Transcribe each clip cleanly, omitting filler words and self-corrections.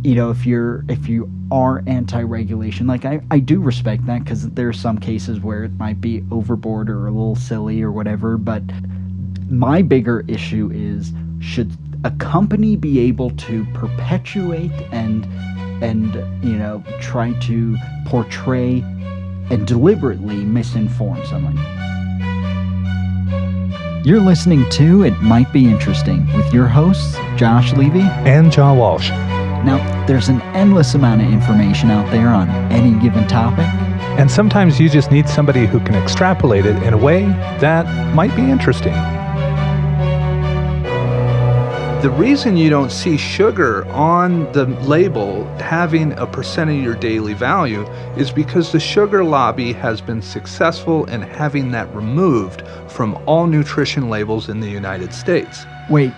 if you are anti-regulation, like I do respect that, because there are some cases where it might be overboard or a little silly or whatever. But my bigger issue is, should a company be able to perpetuate and try to portray and deliberately misinform someone? You're listening to It Might Be Interesting with your hosts, Josh Levy and John Walsh. Now, there's an endless amount of information out there on any given topic. And sometimes you just need somebody who can extrapolate it in a way that might be interesting. The reason you don't see sugar on the label having a percent of your daily value is because the sugar lobby has been successful in having that removed from all nutrition labels in the United States. Wait,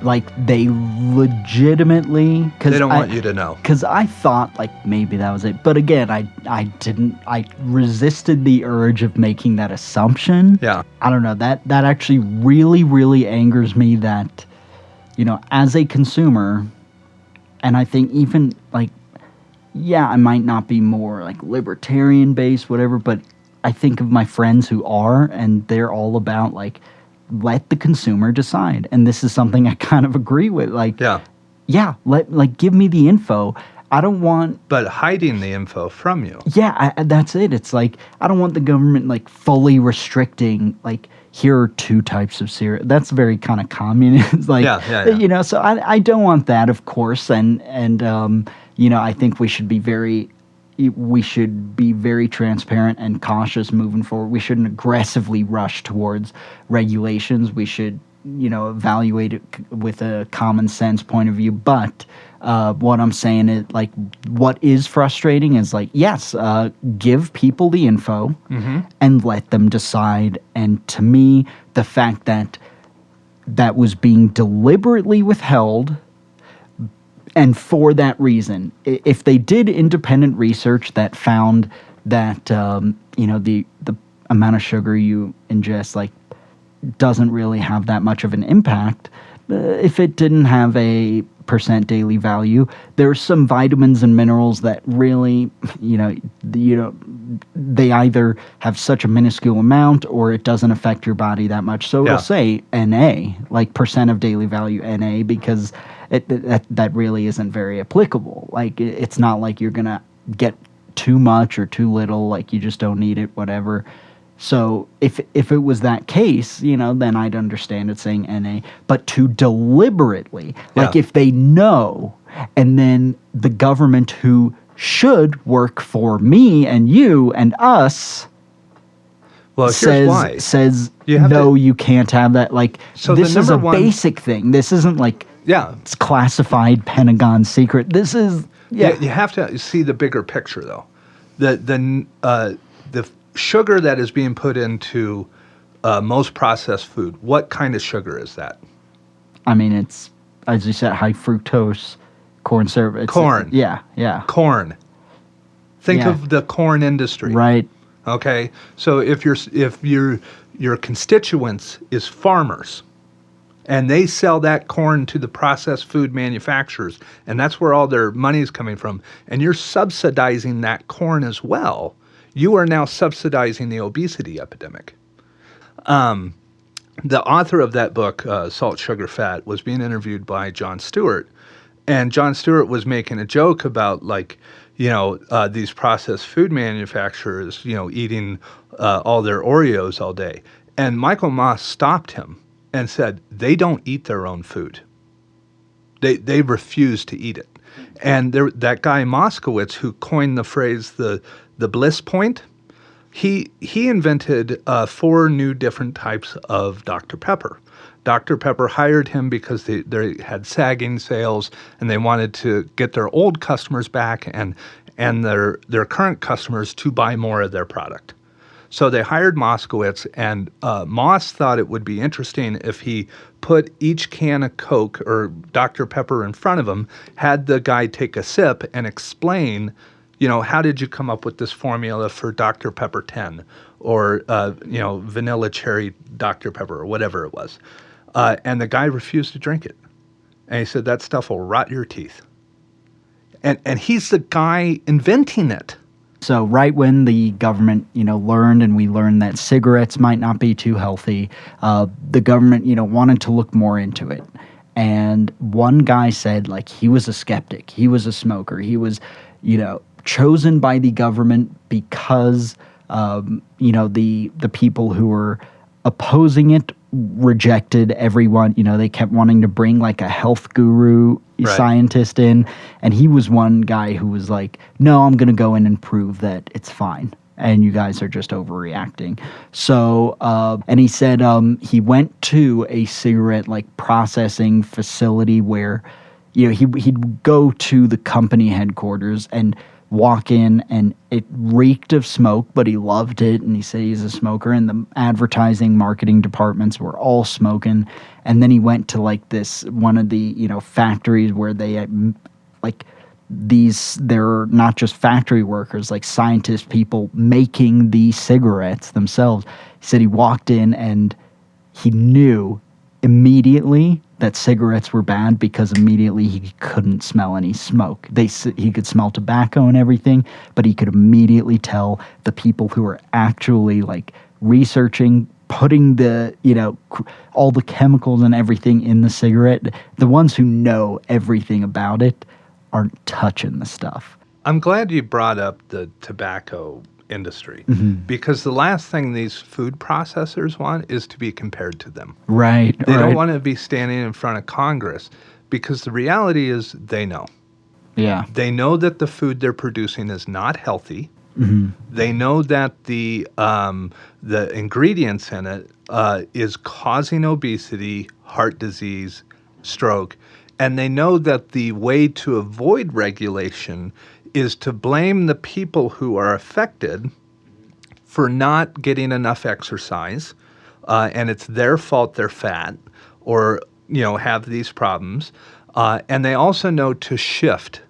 like they legitimately? They don't want you to know. Because I thought like maybe that was it. But again, I resisted the urge of making that assumption. Yeah. I don't know, that actually really, really angers me that, as a consumer, and I think even, like, yeah, I might not be more, like, libertarian-based, whatever, but I think of my friends who are, and they're all about, like, let the consumer decide. And this is something I kind of agree with. Like, give me the info. I don't want... But hiding the info from you. Yeah, that's it. It's like, I don't want the government, like, fully restricting, like, here are 2 types of cereal. That's very kind of communist. Like, yeah. So I don't want that, of course. And I think we should be very transparent and cautious moving forward. We shouldn't aggressively rush towards regulations. We should, evaluate it with a common sense point of view. But what I'm saying is, like, what is frustrating is, like, yes, give people the info and let them decide. And to me, the fact that was being deliberately withheld, and for that reason, if they did independent research that found that, the amount of sugar you ingest, like, doesn't really have that much of an impact, if it didn't have a percent daily value, there's some vitamins and minerals that really, they either have such a minuscule amount or it doesn't affect your body that much. So it'll say NA, like percent of daily value NA, because that really isn't very applicable. Like, it's not like you're going to get too much or too little, like you just don't need it, whatever. So if it was that case, then I'd understand it saying NA. But to deliberately, like if they know, and then the government who should work for me and you and us says you can't have that. Like, so this is a basic thing. This isn't like it's classified Pentagon secret. This is you have to see the bigger picture, though. The sugar that is being put into most processed food, what kind of sugar is that? I mean, it's, as you said, high fructose corn syrup. Corn. Yeah. Corn. Think of the corn industry. Right. Okay? So if your constituents is farmers, and they sell that corn to the processed food manufacturers, and that's where all their money is coming from, and you're subsidizing that corn as well, you are now subsidizing the obesity epidemic. The author of that book, Salt, Sugar, Fat, was being interviewed by Jon Stewart. And Jon Stewart was making a joke about, like, these processed food manufacturers, eating all their Oreos all day. And Michael Moss stopped him and said, they don't eat their own food. They refuse to eat it. And that guy Moskowitz, who coined the phrase the bliss point, he invented 4 new different types of Dr. Pepper. Dr. Pepper hired him because they had sagging sales and they wanted to get their old customers back and their current customers to buy more of their product. So they hired Moskowitz, and Moss thought it would be interesting if he put each can of Coke or Dr. Pepper in front of him, had the guy take a sip and explain, how did you come up with this formula for Dr. Pepper 10 or, vanilla cherry Dr. Pepper or whatever it was. And the guy refused to drink it. And he said, that stuff will rot your teeth. And he's the guy inventing it. So right when the government, learned and we learned that cigarettes might not be too healthy, the government, wanted to look more into it. And one guy said, like, he was a skeptic. He was a smoker. He was, chosen by the government because, the people who were opposing it rejected everyone. They kept wanting to bring like a health guru scientist in, and he was one guy who was like, no, I'm going to go in and prove that it's fine and you guys are just overreacting. So and he said he went to a cigarette like processing facility where he'd go to the company headquarters and walk in, and it reeked of smoke, but he loved it, and he said he's a smoker, and the advertising marketing departments were all smoking. And then he went to like this one of the factories where they had like they're not just factory workers, like scientist people making these cigarettes themselves. He said he walked in and he knew immediately that cigarettes were bad because immediately he couldn't smell any smoke. He could smell tobacco and everything, but he could immediately tell the people who were actually like researching, putting the, all the chemicals and everything in the cigarette, the ones who know everything about it aren't touching the stuff. I'm glad you brought up the tobacco industry because the last thing these food processors want is to be compared to them. Right. They don't want to be standing in front of Congress because the reality is they know. Yeah. They know that the food they're producing is not healthy. They know that the ingredients in it is causing obesity, heart disease, stroke, and they know that the way to avoid regulation is to blame the people who are affected for not getting enough exercise, and it's their fault they're fat or have these problems, and they also know to shift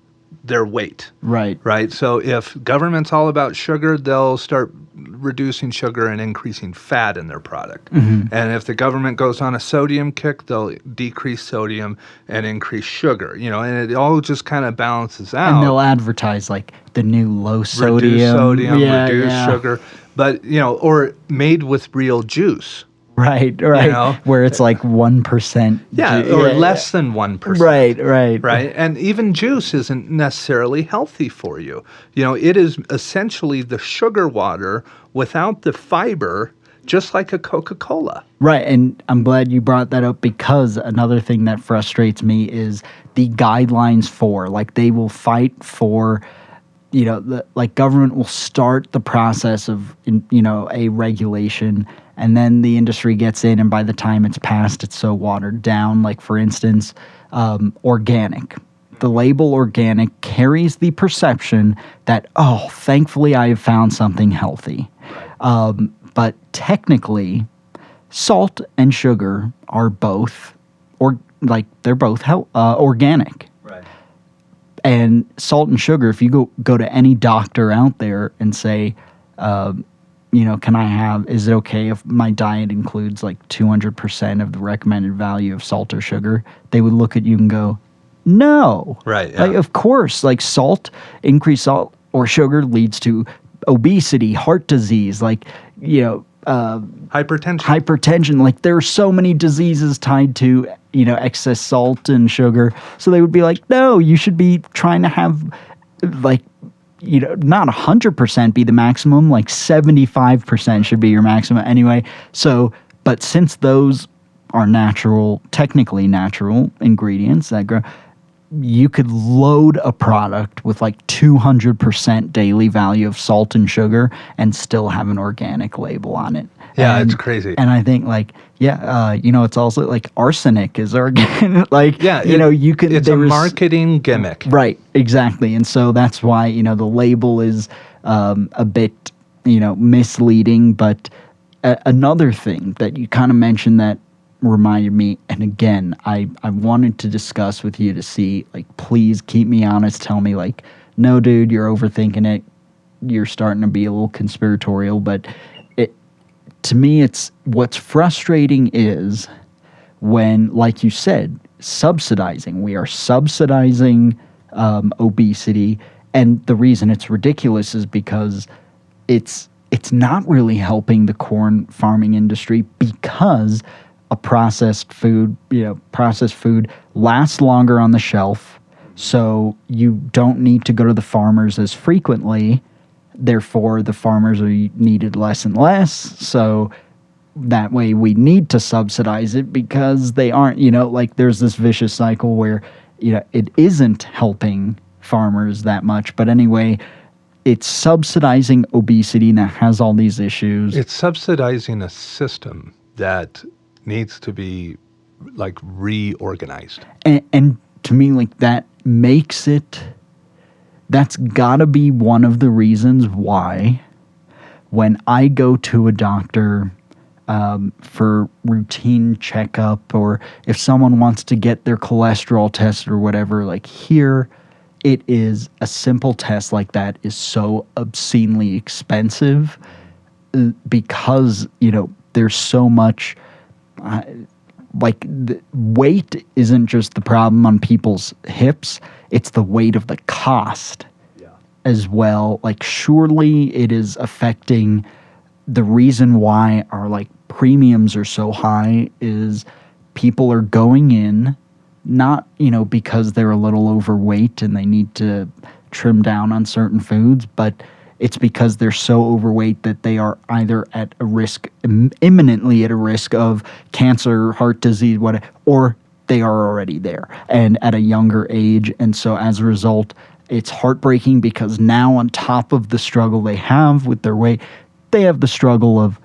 their weight. Right. So if government's all about sugar, they'll start reducing sugar and increasing fat in their product. And if the government goes on a sodium kick, they'll decrease sodium and increase sugar. And it all just kind of balances out. And they'll advertise like the new low sodium, reduce sodium, reduce sugar, but or made with real juice. Right. Where it's like 1%. Or less than 1%. Right. And even juice isn't necessarily healthy for you. It is essentially the sugar water without the fiber, just like a Coca-Cola. Right. And I'm glad you brought that up because another thing that frustrates me is the guidelines for, like, they will fight for, government will start the process of, a regulation, and then the industry gets in, and by the time it's passed, it's so watered down. Like, for instance, organic. The label organic carries the perception that, oh, thankfully I have found something healthy. But technically, salt and sugar are both, they're both organic. Right. And salt and sugar, if you go to any doctor out there and say, is it okay if my diet includes like 200% of the recommended value of salt or sugar? They would look at you and go, no. Right. Yeah. Like, of course, like increased salt or sugar leads to obesity, heart disease, hypertension. Like, there are so many diseases tied to, excess salt and sugar. So they would be like, no, you should be trying to have not 100% be the maximum, like 75% should be your maximum anyway. So, but since those are technically natural ingredients that grow, you could load a product with like 200% daily value of salt and sugar and still have an organic label on it. Yeah, it's crazy. And I think it's also like arsenic is organic. You could. It's a marketing gimmick. Right, exactly. And so that's why, the label is a bit, misleading. But another thing that you kind of mentioned that reminded me, and again, I wanted to discuss with you to see, like, please keep me honest. Tell me, like, no, dude, you're overthinking it. You're starting to be a little conspiratorial. But to me, it's what's frustrating is when, like you said, subsidizing. We are subsidizing obesity. And the reason it's ridiculous is because it's not really helping the corn farming industry, because a processed food lasts longer on the shelf, so you don't need to go to the farmers as frequently. Therefore, the farmers are needed less and less. So that way we need to subsidize it, because they aren't, like, there's this vicious cycle where, it isn't helping farmers that much. But anyway, it's subsidizing obesity that has all these issues. It's subsidizing a system that needs to be, like, reorganized. And to me, like, that's gotta be one of the reasons why when I go to a doctor for routine checkup, or if someone wants to get their cholesterol tested or whatever, like, here it is a simple test like that is so obscenely expensive, because there's so much the weight isn't just the problem on people's hips, it's the weight of the cost as well. Like, surely it is affecting the reason why our, like, premiums are so high is people are going in not, because they're a little overweight and they need to trim down on certain foods, but it's because they're so overweight that they are either at a risk, imminently at a risk of cancer, heart disease, whatever, or they are already there and at a younger age. And so as a result, it's heartbreaking, because now on top of the struggle they have with their weight, they have the struggle of,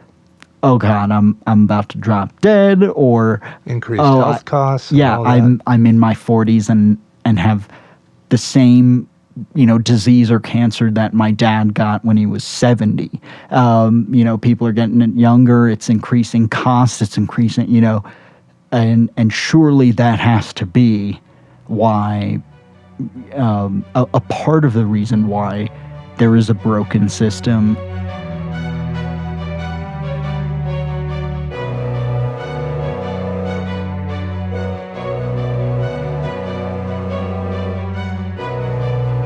oh God, I'm about to drop dead, or increased health costs. Yeah, I'm in my 40s and have the same disease or cancer that my dad got when he was 70. People are getting it younger. It's increasing costs. It's increasing, and surely that has to be why, a part of the reason why there is a broken system.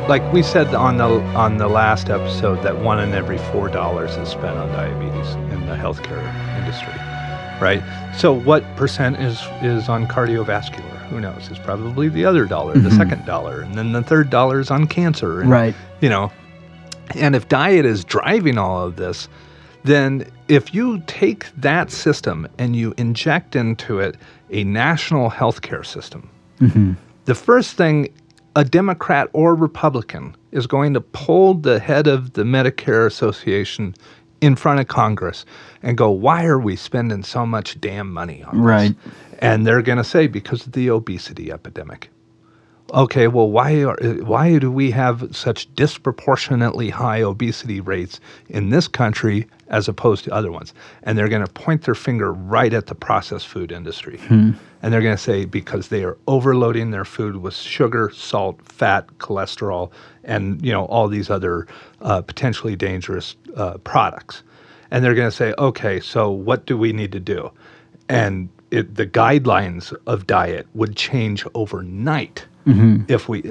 Like we said on the last episode, that $1 in every $4 is spent on diabetes in the healthcare industry, right? So what percent is on cardiovascular? Who knows? It's probably the other dollar, the second dollar, and then the third dollar is on cancer. And, right. And if diet is driving all of this, then if you take that system and you inject into it a national healthcare system, the first thing a Democrat or Republican is going to pull the head of the Medicare Association in front of Congress and go, why are we spending so much damn money on this? Right. And they're going to say, because of the obesity epidemic. Okay, well, why do we have such disproportionately high obesity rates in this country as opposed to other ones? And they're going to point their finger right at the processed food industry. And they're going to say, because they are overloading their food with sugar, salt, fat, cholesterol, and all these other potentially dangerous products. And they're going to say, okay, so what do we need to do? And the guidelines of diet would change overnight.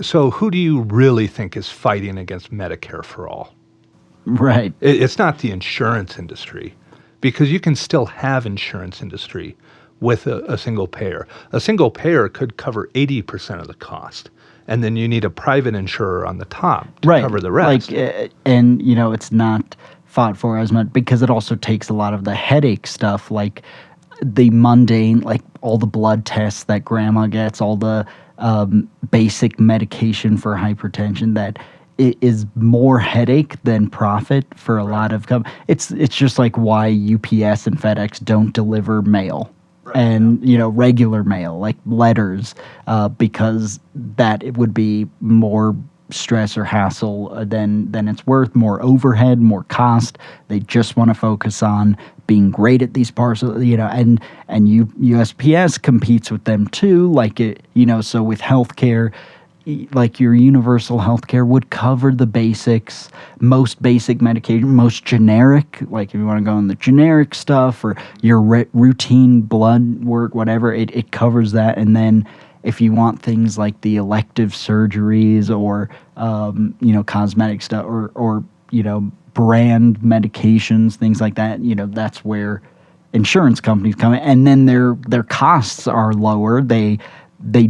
So who do you really think is fighting against Medicare for all? Right. It's not the insurance industry, because you can still have insurance industry with a single payer. A single payer could cover 80% of the cost, and then you need a private insurer on the top to cover the rest. And it's not fought for as much because it also takes a lot of the headache stuff, like the mundane, like all the blood tests that grandma gets, all the basic medication for hypertension that it is more headache than profit for a lot of it's just like why UPS and FedEx don't deliver mail and regular mail, like letters, because that it would be more stress or hassle than it's worth, more overhead, more cost. They just want to focus on being great at these parcels, and USPS competes with them too. So with healthcare, like your universal healthcare would cover the basics, most basic medication, most generic, like if you want to go on the generic stuff or your routine blood work, whatever, it covers that. And then if you want things like the elective surgeries or cosmetic stuff or brand medications, things like that, that's where insurance companies come in, and then their costs are lower. They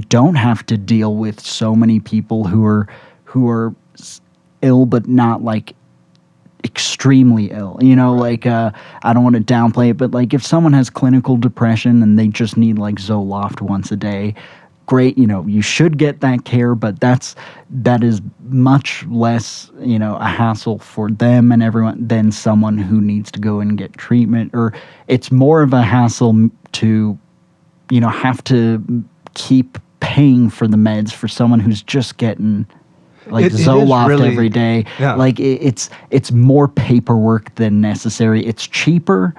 don't have to deal with so many people who are ill, but not like extremely ill. Like I don't want to downplay it, but like if someone has clinical depression and they just need like Zoloft once a day, great. You should get that care, but that is much less a hassle for them and everyone than someone who needs to go and get treatment. Or it's more of a hassle to have to keep paying for the meds for someone who's just getting like Zoloft really, every day. Yeah. Like it's more paperwork than necessary. It's cheaper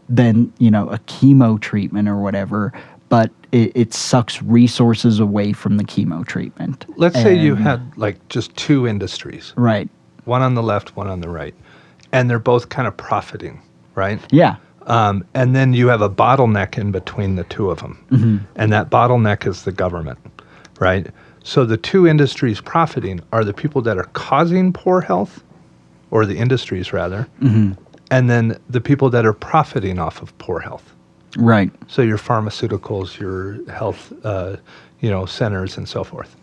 than a chemo treatment or whatever, but it sucks resources away from the chemo treatment. Let's say you had like just two industries, right? One on the left, one on the right, and they're both kind of profiting, right? Yeah. And then you have a bottleneck in between the two of them. Mm-hmm. And that bottleneck is the government, right? So the two industries profiting are the people that are causing poor health, or the industries rather, mm-hmm. and then the people that are profiting off of poor health. Right. So your pharmaceuticals, your health, centers and so forth.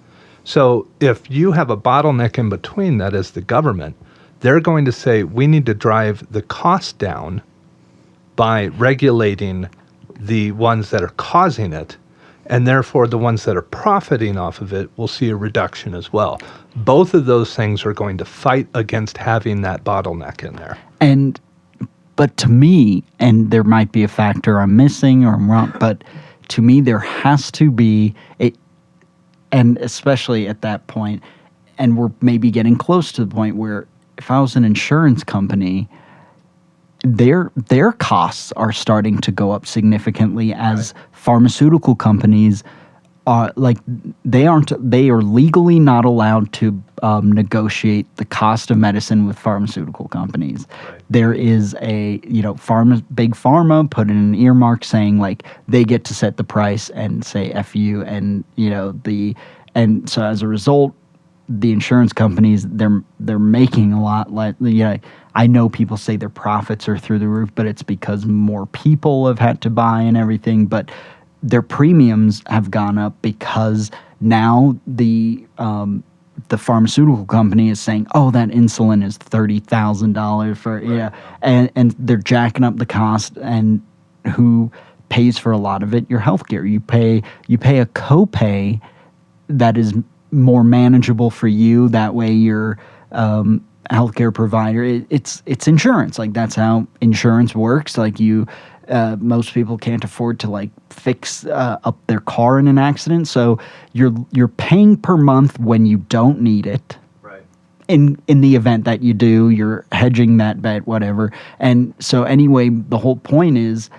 So if you have a bottleneck in between, that is the government, they're going to say, we need to drive the cost down by regulating the ones that are causing it, and therefore the ones that are profiting off of it will see a reduction as well. Both of those things are going to fight against having that bottleneck in there. But to me, and there might be a factor I'm missing or I'm wrong, but to me there has to be and especially at that point, and we're maybe getting close to the point where if I was an insurance company, their costs are starting to go up significantly as pharmaceutical companies are like they are legally not allowed to negotiate the cost of medicine with pharmaceutical companies. Right. There is a big pharma put in an earmark saying like they get to set the price and say F you, and and so as a result the insurance companies they're making a lot like I know people say their profits are through the roof, but it's because more people have had to buy and everything, but their premiums have gone up because now the pharmaceutical company is saying, oh, that insulin is $30,000 for and they're jacking up the cost, and who pays for a lot of it? Your healthcare. You pay a copay that is more manageable for you. That way your healthcare provider, it's insurance. Like that's how insurance works. Like most people can't afford to like fix up their car in an accident, so you're paying per month when you don't need it. Right. In the event that you do, you're hedging that bet, whatever. And so anyway, the whole point is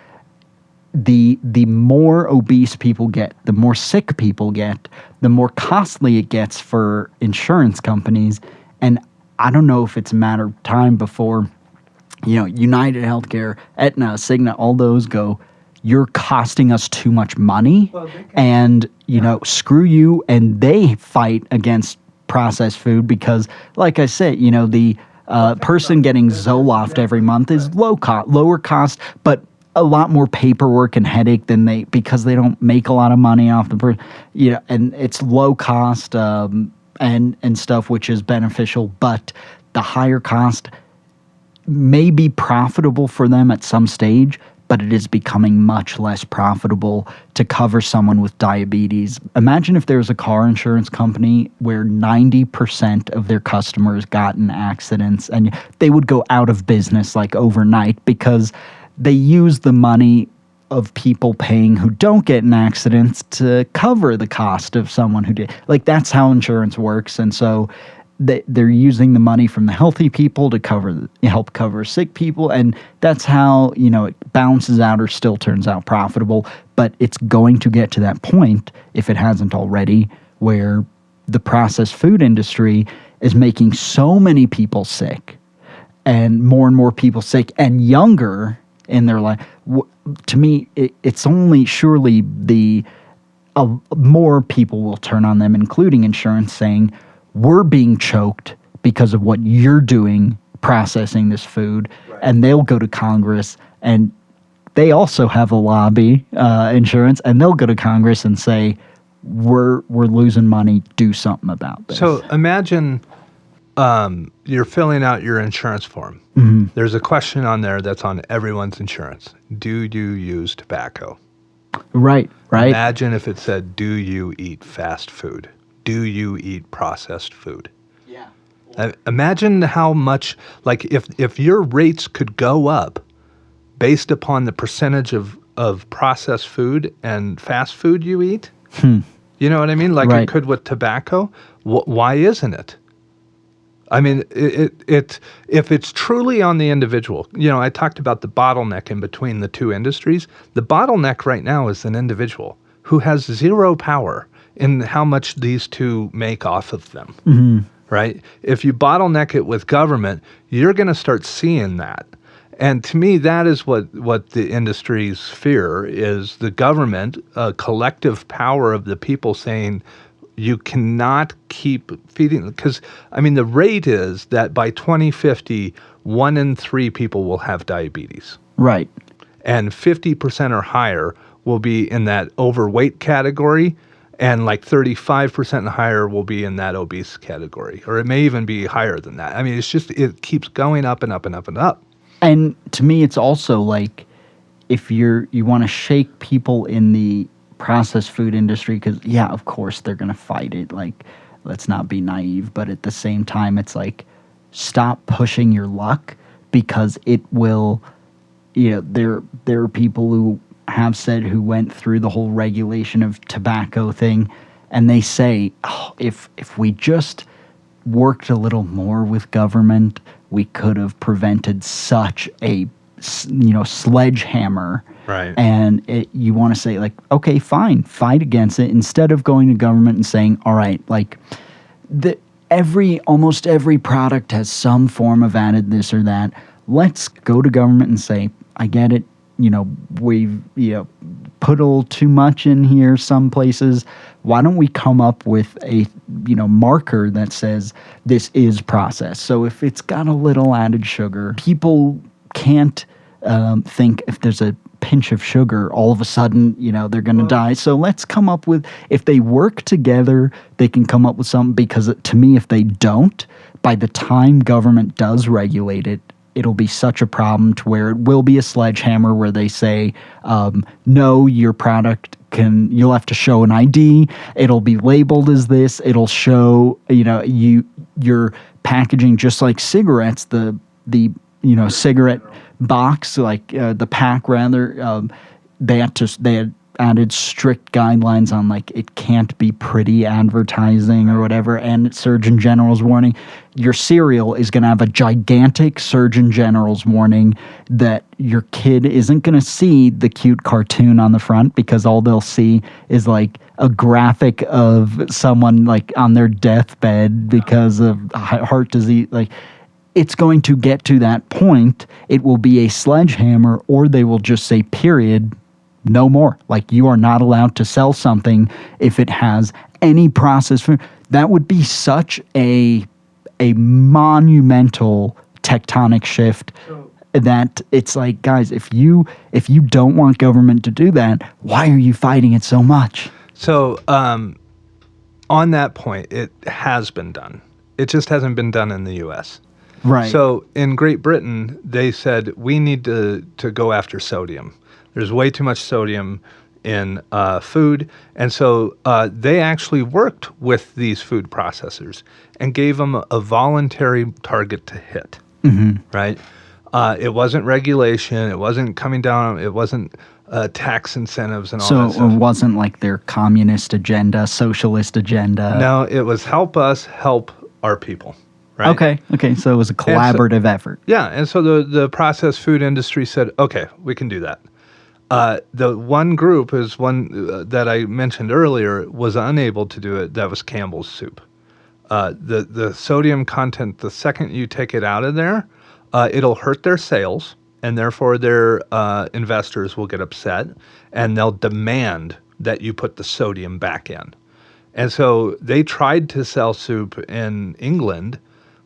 the more obese people get, the more sick people get, the more costly it gets for insurance companies. And I don't know if it's a matter of time before United Healthcare, Aetna, Cigna, all those go, you're costing us too much money, and screw you, and they fight against processed food because, like I said, the person getting Zoloft every month is lower cost, but a lot more paperwork and headache than because they don't make a lot of money off the person, and it's low cost and stuff, which is beneficial, but the higher cost may be profitable for them at some stage, but it is becoming much less profitable to cover someone with diabetes. Imagine if there was a car insurance company where 90% of their customers got in accidents, and they would go out of business like overnight because they use the money of people paying who don't get in accidents to cover the cost of someone who did. Like that's how insurance works, and so they're using the money from the healthy people to help cover sick people, and that's how it balances out or still turns out profitable. But it's going to get to that point, if it hasn't already, where the processed food industry is making so many people sick, and more people sick and younger in their life. To me, it's only surely the more people will turn on them, including insurance, saying, we're being choked because of what you're doing processing this food. Right. And they'll go to Congress, and they also have a lobby, insurance, and they'll go to Congress and say, we're losing money, do something about this. So imagine you're filling out your insurance form. Mm-hmm. There's a question on there that's on everyone's insurance. Do you use tobacco? Right. Imagine if it said, do you eat fast food? Do you eat processed food? Yeah. Imagine how much, like if your rates could go up based upon the percentage of processed food and fast food you eat. You know what I mean? Like right. It could with tobacco. Why isn't it? I mean, it if it's truly on the individual, I talked about the bottleneck in between the two industries. The bottleneck right now is an individual who has zero power in how much these two make off of them, mm-hmm. right? If you bottleneck it with government, you're going to start seeing that. And to me, that is what the industry's fear is: the government, a collective power of the people saying, you cannot keep feeding, because, I mean, the rate is that by 2050, 1 in 3 people will have diabetes. Right. And 50% or higher will be in that overweight category, and like 35% and higher will be in that obese category, or it may even be higher than that. I mean, it keeps going up and up and up and up. And to me, it's also like, if you want to shake people in the processed food industry, because, yeah, of course, they're going to fight it. Like, let's not be naive. But at the same time, it's like, stop pushing your luck, because it will, there are people who have said, who went through the whole regulation of tobacco thing, and they say, if we just worked a little more with government, we could have prevented such a sledgehammer. Right. And you want to say, like, okay, fine, fight against it, instead of going to government and saying, all right, like, almost every product has some form of added this or that. Let's go to government and say, I get it, we've put a little too much in here some places. Why don't we come up with a marker that says this is processed? So if it's got a little added sugar, people can't think if there's a pinch of sugar, all of a sudden, they're going to die. So let's come up with, if they work together, they can come up with something, because to me, if they don't, by the time government does regulate it, it'll be such a problem to where it will be a sledgehammer where they say, no, your product you'll have to show an ID. It'll be labeled as this. It'll show, your packaging, just like cigarettes, the cigarette box, like the pack rather, they had added strict guidelines on, like, it can't be pretty advertising or whatever. And Surgeon General's warning, your cereal is going to have a gigantic Surgeon General's warning that your kid isn't going to see the cute cartoon on the front, because all they'll see is like a graphic of someone like on their deathbed because of heart disease. Like, it's going to get to that point. It will be a sledgehammer, or they will just say, period, no more. Like, you are not allowed to sell something if it has any processed food. That would be such a monumental tectonic shift that it's like, guys, if you don't want government to do that, why are you fighting it so much? So on that point, it has been done. It just hasn't been done in the U.S. Right. So in Great Britain, they said, we need to go after sodium. There's way too much sodium in food. And so they actually worked with these food processors and gave them a voluntary target to hit, right? It wasn't regulation. It wasn't coming down. It wasn't tax incentives and all that stuff. So it wasn't like their communist agenda, socialist agenda. No, it was help us help our people. Right? Okay. So it was a collaborative effort. Yeah, and so the processed food industry said, okay, we can do that. The one group is one that I mentioned earlier was unable to do it. That was Campbell's soup. The sodium content, the second you take it out of there, it'll hurt their sales, and therefore their investors will get upset, and they'll demand that you put the sodium back in. And so they tried to sell soup in England,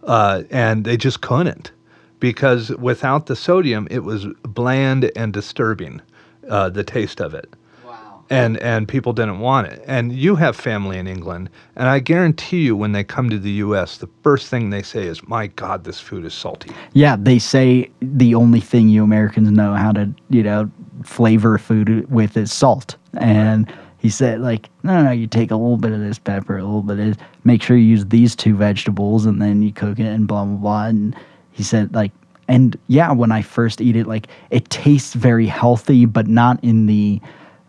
and they just couldn't, because without the sodium, it was bland and disturbing, the taste of it. Wow. And people didn't want it. And you have family in England, and I guarantee you when they come to the U.S., the first thing they say is, my God, this food is salty. Yeah, they say the only thing you Americans know how to, flavor food with is salt. And he said, like, no, you take a little bit of this pepper, a little bit of this, make sure you use these two vegetables, and then you cook it and blah, blah, blah. And he said, like, and yeah, when I first eat it, like, it tastes very healthy, but not in the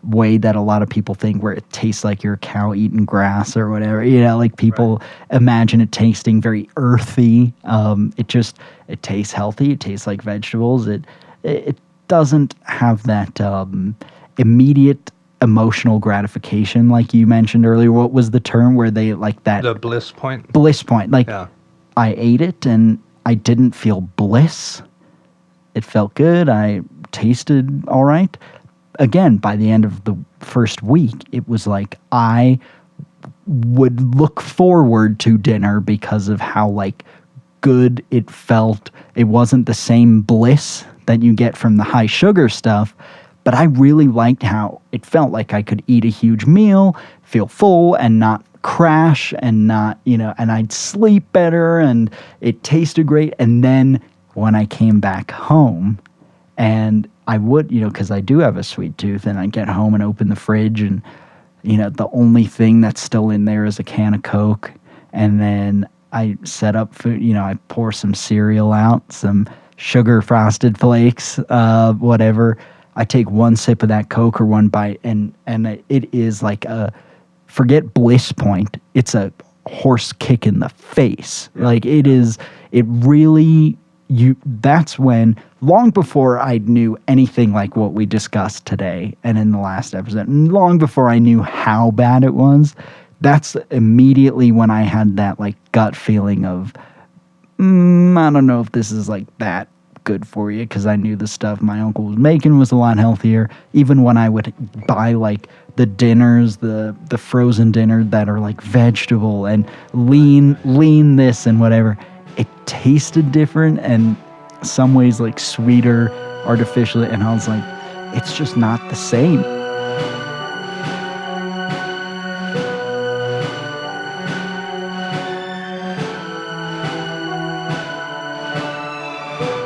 way that a lot of people think, where it tastes like you're a cow eating grass or whatever. Like people imagine it tasting very earthy. It tastes healthy. It tastes like vegetables. It doesn't have that immediate emotional gratification like you mentioned earlier. What was the term where they like that? The bliss point? Bliss point. Like, yeah. I ate it and I didn't feel bliss. It felt good. I tasted all right. Again, by the end of the first week, it was like I would look forward to dinner because of how, like, good it felt. It wasn't the same bliss that you get from the high sugar stuff, but I really liked how it felt like I could eat a huge meal, feel full, and not crash, and not, and I'd sleep better, and it tasted great. And then when I came back home, and I would, because I do have a sweet tooth, and I'd get home and open the fridge, and, the only thing that's still in there is a can of Coke. And then I set up food, I pour some cereal out, some sugar frosted flakes, whatever. I take one sip of that Coke or one bite, and it is like forget bliss point. It's a horse kick in the face. Yeah. Like it really, that's when, long before I knew anything like what we discussed today and in the last episode, and long before I knew how bad it was, that's immediately when I had that, like, gut feeling of, I don't know if this is, like, that good for you, because I knew the stuff my uncle was making was a lot healthier. Even when I would buy, like, the dinners, the frozen dinner that are, like, vegetable and lean this and whatever, it tasted different, and some ways, like, sweeter artificially, and I was like, it's just not the same.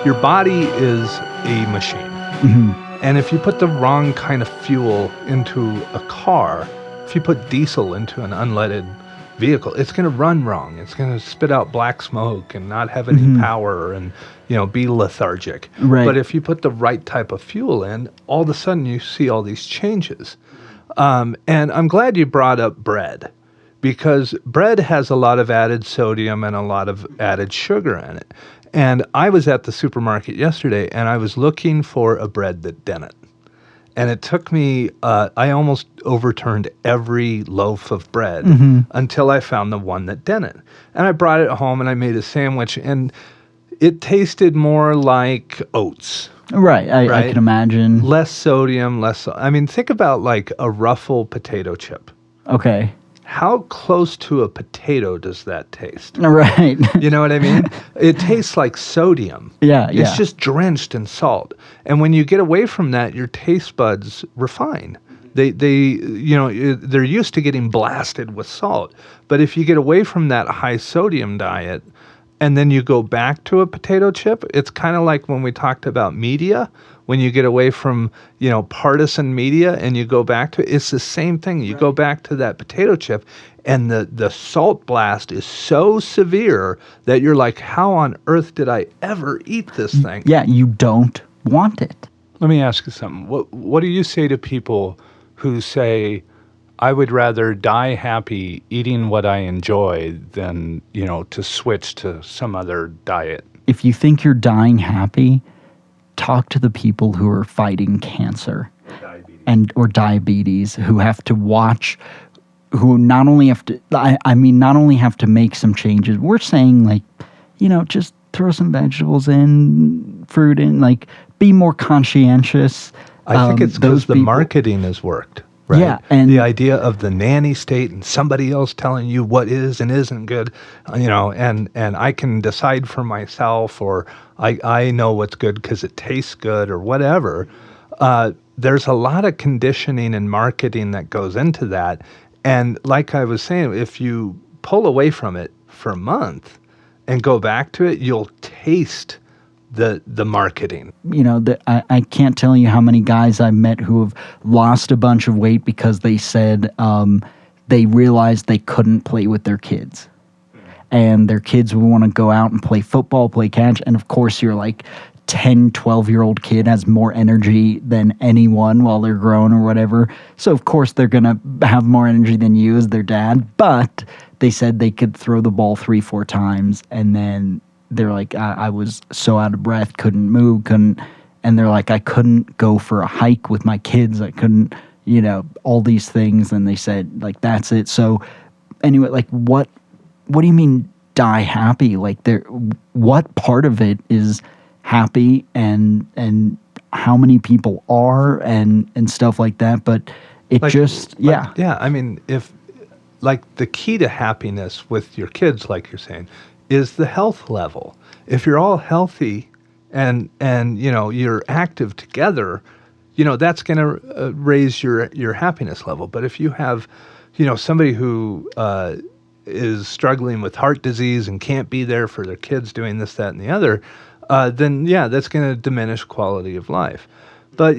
Your body is a machine. Mm-hmm. And if you put the wrong kind of fuel into a car, if you put diesel into an unleaded vehicle, it's going to run wrong. It's going to spit out black smoke and not have any power and, be lethargic. Right. But if you put the right type of fuel in, all of a sudden you see all these changes. And I'm glad you brought up bread, because bread has a lot of added sodium and a lot of added sugar in it. And I was at the supermarket yesterday, and I was looking for a bread that didn't. And it took me, I almost overturned every loaf of bread until I found the one that didn't. And I brought it home, and I made a sandwich, and it tasted more like oats. Right, I can imagine. Less sodium, think about, like, a Ruffle potato chip. Okay. How close to a potato does that taste? Right. You know what I mean? It tastes like sodium. Yeah. It's just drenched in salt. And when you get away from that, your taste buds refine. They're used to getting blasted with salt. But if you get away from that high sodium diet, and then you go back to a potato chip, it's kind of like when we talked about media. When you get away from, partisan media and you go back to it, it's the same thing. You go back to that potato chip, and the salt blast is so severe that you're like, how on earth did I ever eat this thing? Yeah, you don't want it. Let me ask you something. What do you say to people who say, I would rather die happy eating what I enjoy than, to switch to some other diet? If you think you're dying happy, talk to the people who are fighting cancer or diabetes, who have to watch, who not only have to, not only have to make some changes. We're saying, like, just throw some vegetables in, fruit in, like, be more conscientious. I think it's because the marketing has worked. right? Yeah, and The idea of the nanny state and somebody else telling you what is and isn't good, and I can decide for myself, or I know what's good because it tastes good or whatever. There's a lot of conditioning and marketing that goes into that. And like I was saying, if you pull away from it for a month and go back to it, you'll taste the marketing. I can't tell you how many guys I've met who have lost a bunch of weight because they said they realized they couldn't play with their kids. And their kids would want to go out and play football, play catch. And of course, you're like 10, 12-year-old kid has more energy than anyone while they're grown or whatever. So, of course, they're going to have more energy than you as their dad. But they said they could throw the ball 3-4 times. And then they're like, I was so out of breath, couldn't move, couldn't. And they're like, I couldn't go for a hike with my kids. I couldn't, all these things. And they said, like, that's it. So, anyway, like, what do you mean die happy? Like, what part of it is happy, and how many people are, and stuff like that? But it yeah. I mean, if like the key to happiness with your kids, like you're saying, is the health level. If you're all healthy and you're active together, that's going to raise your happiness level. But if you have somebody who is struggling with heart disease and can't be there for their kids doing this, that, and the other, then that's going to diminish quality of life. But,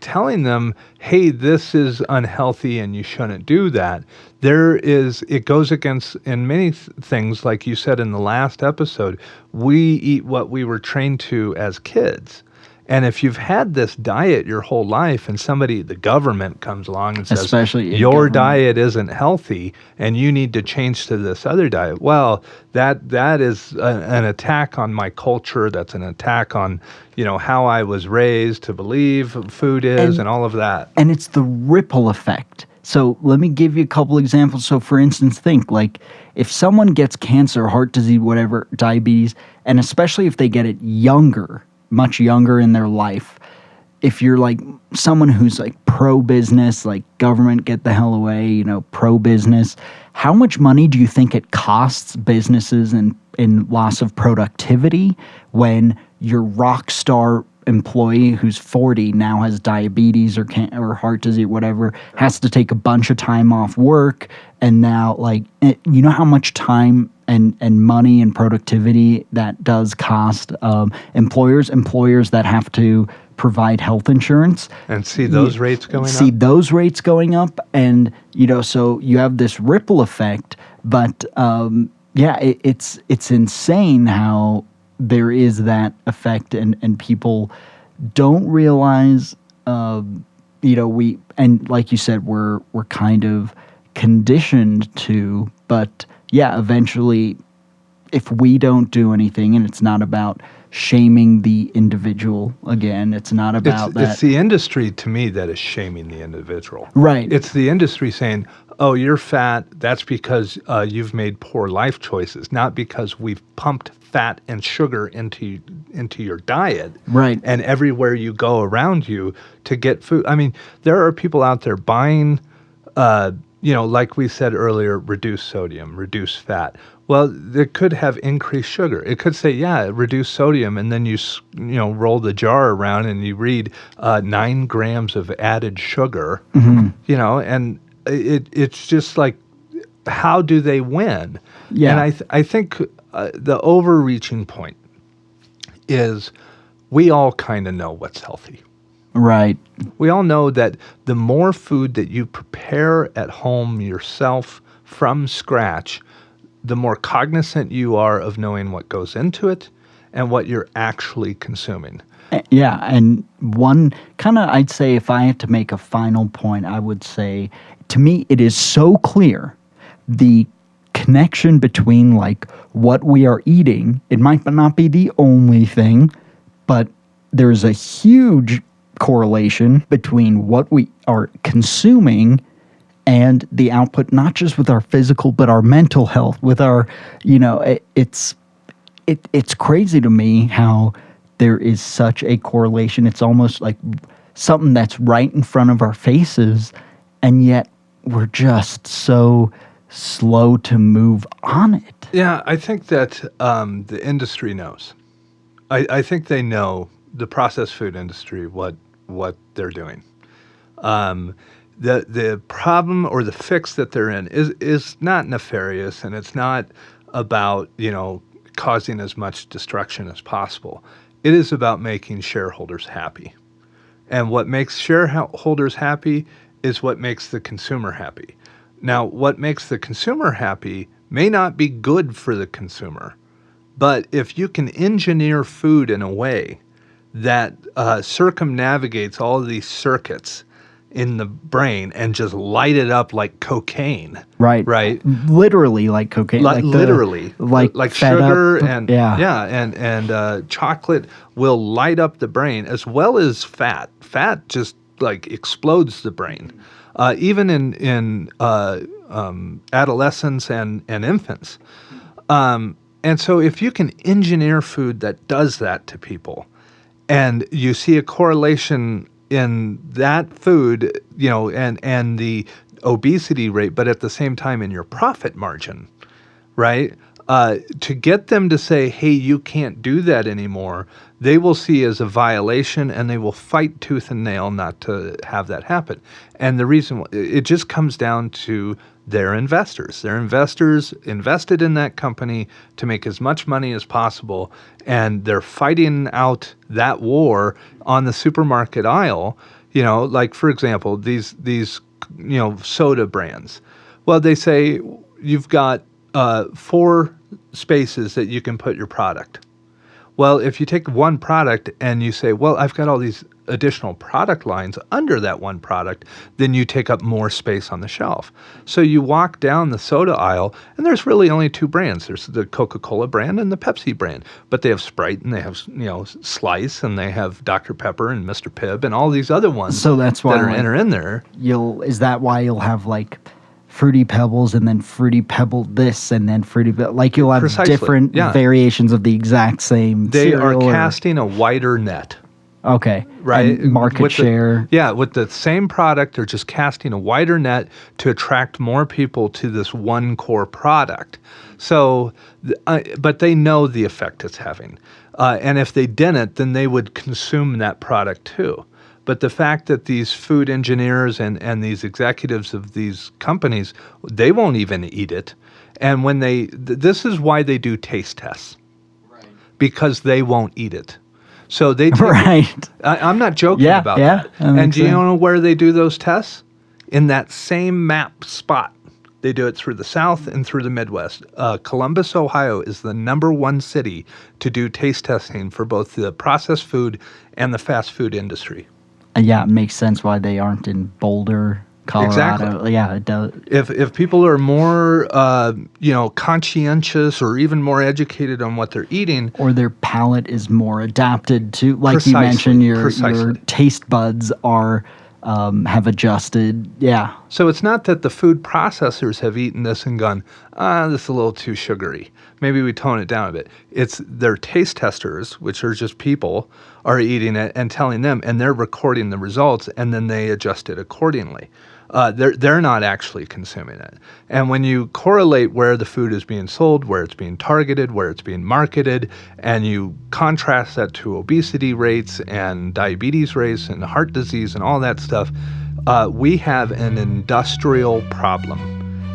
telling them, hey, this is unhealthy and you shouldn't do that, it goes against, in many things, like you said in the last episode, we eat what we were trained to as kids. And if you've had this diet your whole life and the government comes along and says, especially your diet isn't healthy and you need to change to this other diet, well, that is an attack on my culture. That's an attack on, how I was raised to believe food is and all of that. And it's the ripple effect. So let me give you a couple examples. So for instance, think like if someone gets cancer, heart disease, whatever, diabetes, and especially if they get it much younger in their life, if you're like someone who's like pro-business, like government, get the hell away, pro-business, how much money do you think it costs businesses in loss of productivity when your rock star employee who's 40 now has diabetes or heart disease, whatever, has to take a bunch of time off work, and now how much time and money and productivity that does cost employers that have to provide health insurance and see those rates going up, and so you have this ripple effect. But it's insane how there is that effect, and people don't realize we, and like you said, we're kind of conditioned to, but eventually if we don't do anything, and it's not about shaming the individual, again, it's not about that. It's the industry, to me, that is shaming the individual. Right. It's the industry saying, oh, you're fat, that's because you've made poor life choices, not because we've pumped fat and sugar into your diet. Right. And everywhere you go around you to get food. I mean, there are people out there buying, like we said earlier, reduce sodium, reduce fat. Well, it could have increased sugar. It could say, reduce sodium, and then you roll the jar around and you read 9 grams of added sugar. Mm-hmm. And it's just like, how do they win? Yeah. And I think the overreaching point is we all kind of know what's healthy. Right. We all know that the more food that you prepare at home yourself from scratch, the more cognizant you are of knowing what goes into it and what you're actually consuming. Yeah, and one kind of, I'd say if I had to make a final point, I would say, to me, it is so clear the connection between like what we are eating. It might not be the only thing, but there's a huge correlation between what we are consuming and the output, not just with our physical, but our mental health, with our, it's crazy to me how there is such a correlation. It's almost like something that's right in front of our faces, and yet we're just so slow to move on it. Yeah, I think that the industry knows. I think they know, the processed food industry, what they're doing. Um, the problem or the fix that they're in is not nefarious, and it's not about causing as much destruction as possible. It is about making shareholders happy, and what makes shareholders happy is what makes the consumer happy. Now, what makes the consumer happy may not be good for the consumer, but if you can engineer food in a way that circumnavigates all of these circuits in the brain and just light it up like cocaine, Right. right? Literally like cocaine. Literally, like fed sugar up, and yeah. and chocolate will light up the brain as well as fat. Fat just like explodes the brain, even in adolescents and infants. And so if you can engineer food that does that to people, and you see a correlation in that food, and the obesity rate, but at the same time in your profit margin, right? To get them to say, hey, you can't do that anymore, they will see as a violation, and they will fight tooth and nail not to have that happen. And the reason, it just comes down to their investors. Their investors invested in that company to make as much money as possible, and they're fighting out that war on the supermarket aisle. Like, for example, these soda brands. Well, they say you've got 4 spaces that you can put your product. Well, if you take one product and you say, well, I've got all these additional product lines under that one product, then you take up more space on the shelf. So you walk down the soda aisle, and there's really only 2 brands. There's the Coca-Cola brand and the Pepsi brand. But they have Sprite, and they have Slice, and they have Dr. Pepper and Mr. Pibb and all these other ones So that's why that are in there. Is that why you'll have like Fruity Pebbles and then Fruity Pebble this and then like you'll have Precisely, different yeah. variations of the exact same They are cereal casting a wider net. Okay. Right. And market share. With the same product, they're just casting a wider net to attract more people to this one core product. So, but they know the effect it's having. And if they didn't, then they would consume that product too. But the fact that these food engineers and these executives of these companies, they won't even eat it. And when this is why they do taste tests. Right. Because they won't eat it. So they take right. I'm not joking about that. And do you know where they do those tests? In that same map spot. They do it through the South and through the Midwest. Columbus, Ohio is the #1 city to do taste testing for both the processed food and the fast food industry. Yeah, it makes sense why they aren't in Boulder, Colorado. Exactly. Yeah, it does. If people are more, conscientious or even more educated on what they're eating, or their palate is more adapted to, like Precisely, you mentioned, your precisely. taste buds are have adjusted. Yeah. So it's not that the food processors have eaten this and gone, this is a little too sugary. Maybe we tone it down a bit. It's their taste testers, which are just people, are eating it and telling them, and they're recording the results, and then they adjust it accordingly. They're not actually consuming it. And when you correlate where the food is being sold, where it's being targeted, where it's being marketed, and you contrast that to obesity rates and diabetes rates and heart disease and all that stuff, we have an industrial problem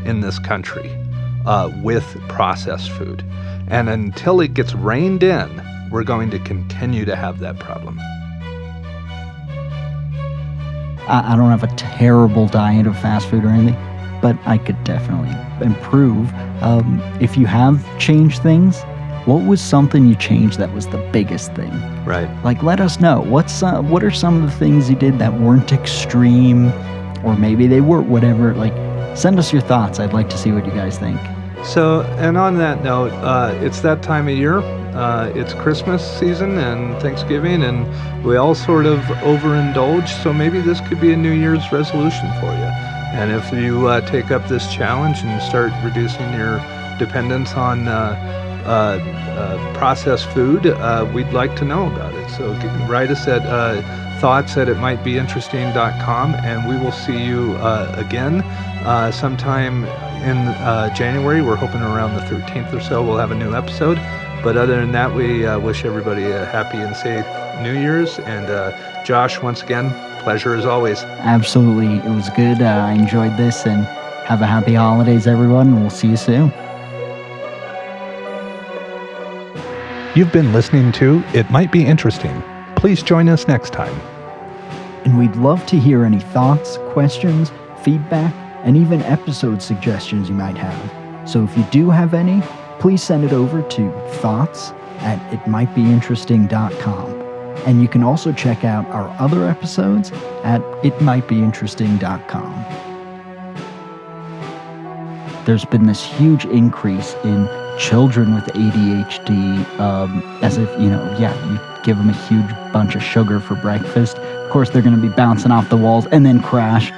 in this country with processed food. And until it gets reined in, we're going to continue to have that problem. I don't have a terrible diet of fast food or anything, but I could definitely improve. If you have changed things, what was something you changed that was the biggest thing? Right. Like, let us know. What are some of the things you did that weren't extreme, or maybe they were, whatever. Like, send us your thoughts. I'd like to see what you guys think. So, and on that note, it's that time of year. It's Christmas season and Thanksgiving, and we all sort of overindulge. So maybe this could be a New Year's resolution for you. And if you take up this challenge and start reducing your dependence on processed food, we'd like to know about it. So write us at thoughts@itmightbeinteresting.com, and we will see you again sometime in January. We're hoping around the 13th or so we'll have a new episode. But other than that, we wish everybody a happy and safe New Year's. And Josh, once again, pleasure as always. Absolutely. It was good. I enjoyed this, and have a happy holidays, everyone. We'll see you soon. You've been listening to It Might Be Interesting. Please join us next time. And we'd love to hear any thoughts, questions, feedback, and even episode suggestions you might have. So if you do have any, please send it over to thoughts@itmightbeinteresting.com. And you can also check out our other episodes at itmightbeinteresting.com. There's been this huge increase in children with ADHD, as if, you give them a huge bunch of sugar for breakfast. Of course, they're going to be bouncing off the walls and then crash.